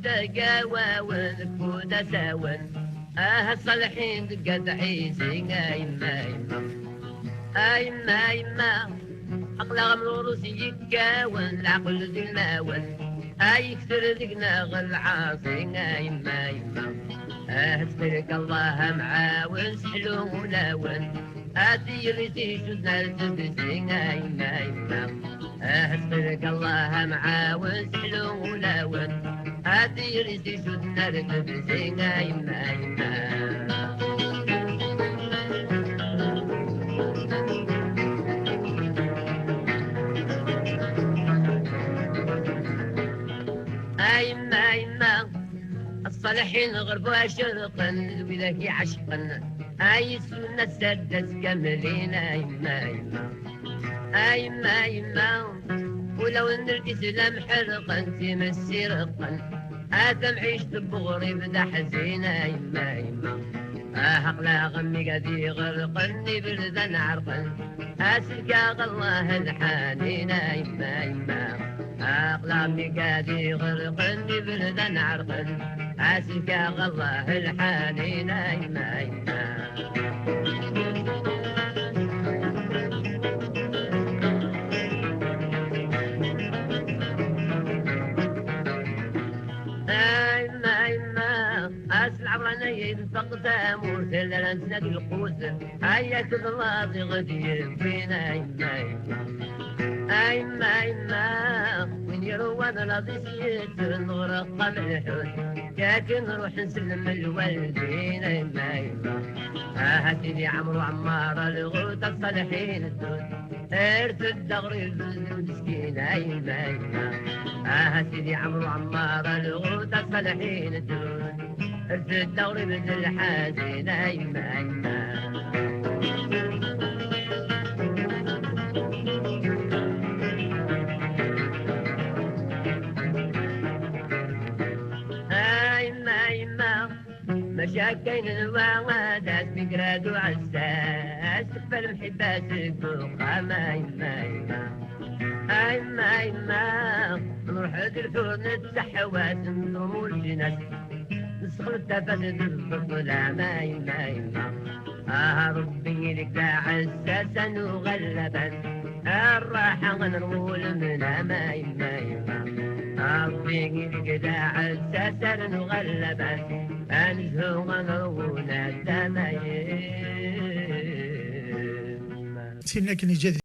التقاوى ونفوت ساون الصالحين قد عيسين يما يما يما أقلع من روسي يكاون العقل ذي الماون يكسر ذقنا العاصي يما يما تبارك الله معاون سحلو ملاون أدير تيشدنا التبسين يما يما تبارك الله معاون سحلو ملاون أدير تيشدنا التبسين يما يما يما يما الصالحين غربوا شرقا وذاك عشقا السنة سدس كاملين يما يما يما يما ولو نرقي سلام حرقا تمسي رقا معيش بغري بدا حزينة يما يما أقلا غمي قدي غرقني بردا عرقا أسلكا الله الحانينا يما يما أقلامي قادي غرقني بردا عرقا أسلكا الله الحانين يما يما يما يما أسلع وراني فقد أموت إلا نسند القوس هيا كل راضي غدير فينا يما يما يما يما وين يروى راضي سيت نغرق ملحوت لكن نروح نسلم الوالدين يما يما هاتيني عمرو عمار الغوت الصالحين الدود ارث الدغري المسكينة يما يما هاتيني عمرو عمار الغوت الصالحين الدود ارث الدغري من الحزينة يما يما مشاكين الوعدات بقراد وعساس فالمحبات القوقامة يما يما يما يما نروح الفرن التحوات نضمو الجناس نسخل التفاسد الظلامة يما يما ربي لك عساسا وغلبا الراحة نروي المنامة يما يما ربي لك عساسا وغلبا أنزهو غنرونا الدمايم سينك نجد